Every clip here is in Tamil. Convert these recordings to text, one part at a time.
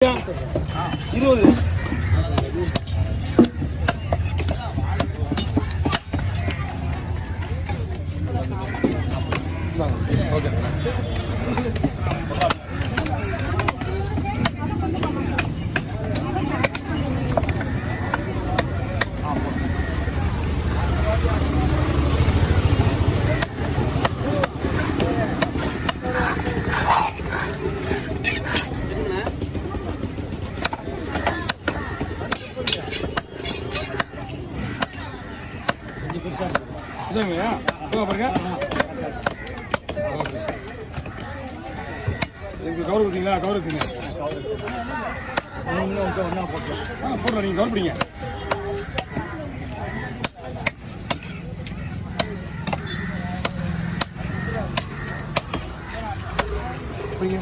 20. Okay. கௌரவத்தீங்களா கௌரவத்தீங்க ஒன்றா போடுறோம் நீங்கள் கௌரவப்படிங்க புரியுங்க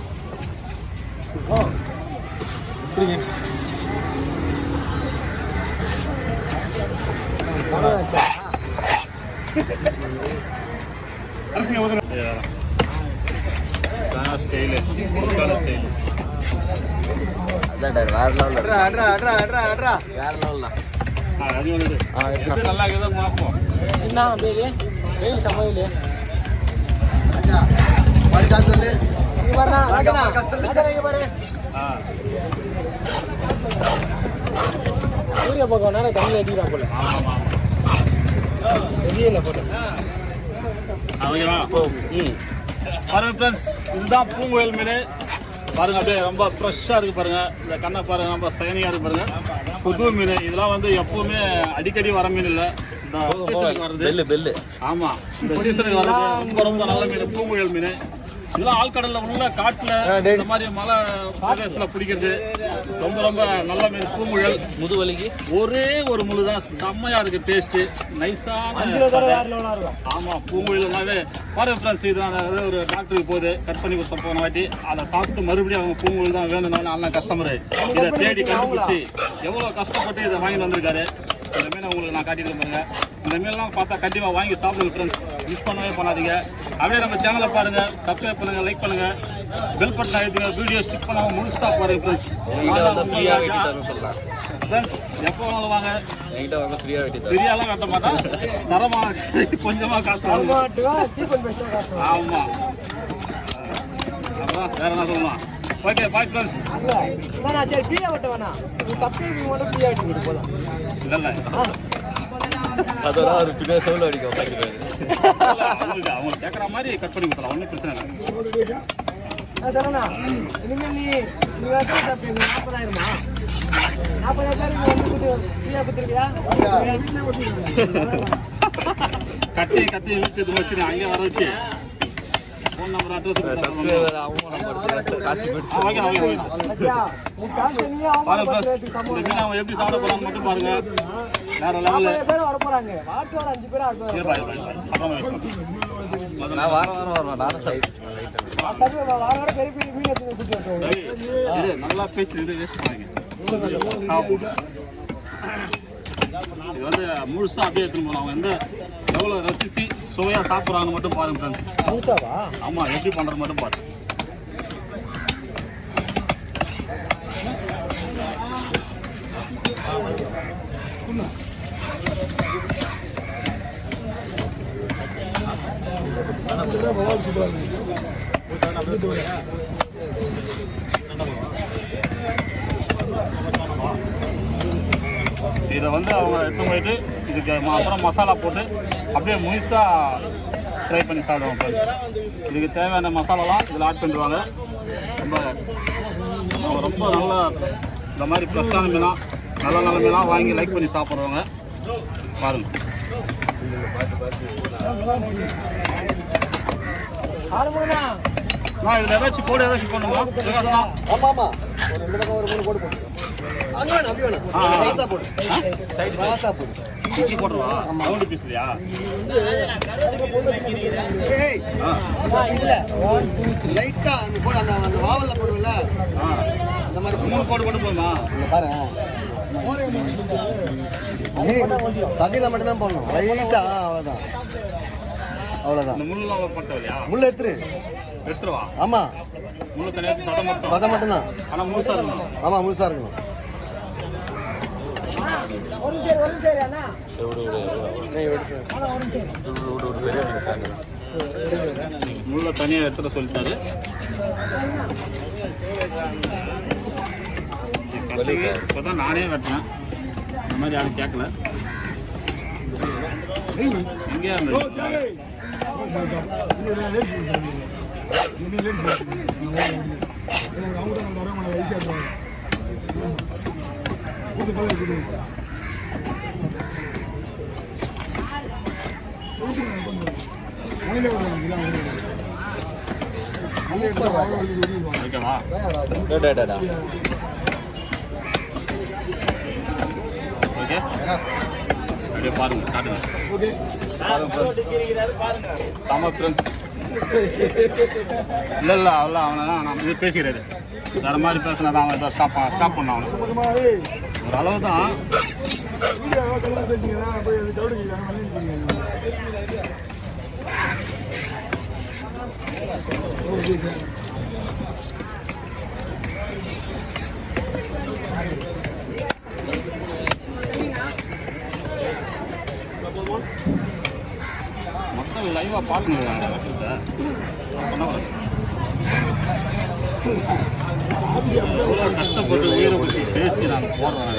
ஸ்டைலு அதான் வேற லெவல் வேற லெவல் நல்லா இருக்குதா பார்ப்போம் என்ன வெயில் வெயில் சமையல் சொல்லு சூரிய பக்கம் நேரம் தண்ணி அடிக்கிறான் போல தெரியல போட்டு பாருங்க ஃப்ரெண்ட்ஸ், இதுதான் பூங்குழல் மீன் பாருங்க. அப்படியே ரொம்ப ஃப்ரெஷ்ஷாக இருக்குது பாருங்க. இந்த கண்ணை பாருங்க, ரொம்ப சைனிங்காக இருக்கு பாருங்க. புது மீன் இதெல்லாம் வந்து எப்பவுமே அடிக்கடி வர மீன் இல்லை. இந்த சீசனுக்கு வருது. ஆமாம், இந்த சீசனுக்கு வர்றது ரொம்ப ரொம்ப நல்ல மீன் பூங்குழல் மீன். இதெல்லாம் ஆழ்கடலில் உள்ள காட்டில் இந்த மாதிரி மலை பிரதேசத்தில் பிடிக்கிறது ரொம்ப ரொம்ப நல்ல மீன் பூங்குழல். முதுவலிக்கு ஒரே ஒரு முழு தான் செம்மையாக இருக்குது, டேஸ்ட்டு நைஸான. ஆமாம், பூங்குழல்னாவே பாருங்க ஃப்ரெண்ட்ஸ், இது ஒரு டாக்டருக்கு போகுது, கட் பண்ணி கொடுத்த போன வாட்டி அதை சாப்பிட்டு மறுபடியும் அவங்க பூங்குழல் தான் வேணும்னாலும் நல்லா கஸ்டமரு இதை தேடி கண்டுபிடிச்சி எவ்வளோ கஷ்டப்பட்டு இதை வாங்கி வந்திருக்காரு. இந்த மீனை உங்களுக்கு நான் காட்டிட்டு பாருங்க. இந்த மீன்லாம் பார்த்தா கண்டிப்பாக வாங்கி சாப்பிடுங்க ஃப்ரெண்ட்ஸ், மிஸ் பண்ணவே பண்ணாதீங்க. அப்படியே நம்ம சேனலை பாருங்க, சப்ஸ்கிரைப் பண்ணுங்க, லைக் பண்ணுங்க, பெல் பட்டன் அழுத்துங்க, வீடியோ ஸ்கிப் பண்ணாமல் முழுசாக பாருங்க ஃப்ரெண்ட்ஸ். ஃப்ரெண்ட்ஸ் எப்போ வேணாலும் வாங்க, ஃப்ரீயாலாம் கட்ட மாட்டேன், தரமாக கொஞ்சமாக காசு வாங்க. ஆமாம், அப்புறம் வேற என்ன சொல்லலாம். Okay, bye friends. இல்லை அதெல்லாம் ஒரு பின்னாடி சவுண்ட் அடிக்கும். அவங்க கேட்குற மாதிரி கட் பண்ணி கொடுக்கலாம், ஒன்றும் பிரச்சனை இல்லை. கட்டி கட்டி வீட்டு வச்சு அங்கே வர வச்சு ஃபோன் நம்பர் அட்ரஸ் அவங்க எப்படி சாப்பிட போறாங்க மட்டும் பாருங்க. வேற லெவல்ல வர போறாங்க. நல்லா பேசி இது வேஸ்ட் பண்ணாங்க. இது வந்து முழுசா அப்படியே எடுத்துன்னு போகலாம். அவங்க எந்த எவ்வளோ ரசிச்சு சுவையாக சாப்பிட்றாங்க மட்டும் பாருங்க ஃப்ரெண்ட்ஸ். ஆமாம், எப்படி பண்ணுறது மட்டும் பாருங்க. இதை வந்து அவங்க எடுத்து போயிட்டு இதுக்கு அப்புறம் மசாலா போட்டு அப்படியே முழுசாக ஃப்ரை பண்ணி சாப்பிடுவாங்க ஃப்ரெண்ட்ஸ். இதுக்கு தேவையான மசாலாலாம் இதில் ஆட் பண்ணிடுவாங்க. ரொம்ப ரொம்ப நல்லா இந்த மாதிரி ஃப்ரெஷ்ஷான மீனாக நல்ல நல்ல மீனாக வாங்கி லைக் பண்ணி சாப்பிட்றவங்க பாருங்கள். நான் இதில் ஏதாச்சும் போடு ஏதாச்சும் பண்ணுமா? இஞ்சி போடுவா ரவுண்டு பீஸ்லையா? லைட்டா அந்த வாவல்ல போடுவல அந்த மாதிரி 3 கோடு போட்டு போதுமா? சதியில் மட்டும்தான் போடணும், லைட்டா அவ்வளோதான். அவ்வளோதான். இந்த முள்ளெல்லாம் போட்டவில்லையா? முள் எடுத்துருவா? ஆமாம், முள்ளு தனியாக சதம் மட்டும். சதை மட்டும்தான். ஆனால் முழுசாக இருக்கணும். ஆமாம், முழுசாக இருக்கணும். முள்ள தனியாக எடுத்துட சொல்லிட்டாரு. இப்போதான் நானே வெட்டினேன், இந்த மாதிரி யாரும் கேட்கல. எங்கேயா இருந்தது? ஓகேவா? ஓகே, அப்படியே பாருங்க, காட்டுங்க. ஆமாம் ஃப்ரெண்ட்ஸ், இல்லை அவ்வளோ அவனை தான் நான் இது பேசிக்கிறாரு. வேறு மாதிரி பேசினா தான் அவன் ஏதோ ஸ்டாப் பண்ண அவனை. ஒரு அளவு தான். மக்கள் லைவாக பார்க்கணும் அந்த வெட்டத்தை. எவ்வளோ கஷ்டப்பட்டு உயிரை பற்றி பேசி நாங்கள் போடுறோம்.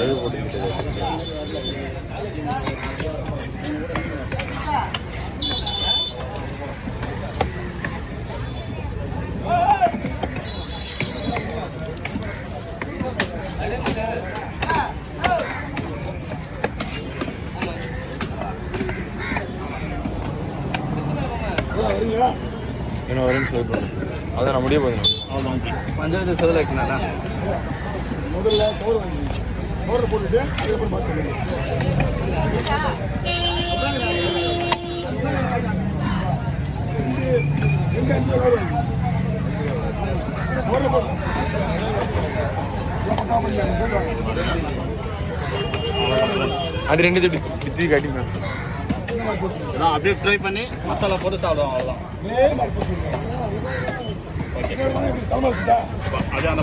இன்னும் ஒரு நிமிஷம் வெயிட் பண்ணுங்க. அதான் நான் முடிய போதும். அவ்வளோதான். பஞ்சாயத்து செதில் வைக்கணும்ண்ணா. முதல்ல பவுடர் போட்டுட்டு அதுக்கப்புறம் பார்த்து அது ரெண்டு திட்டி காட்டிங்க. அப்படியே ஃப்ரை பண்ணி மசாலா போட்டு சாப்பிடுவோம், அவ்வளோதான். ஓகே, அது அந்த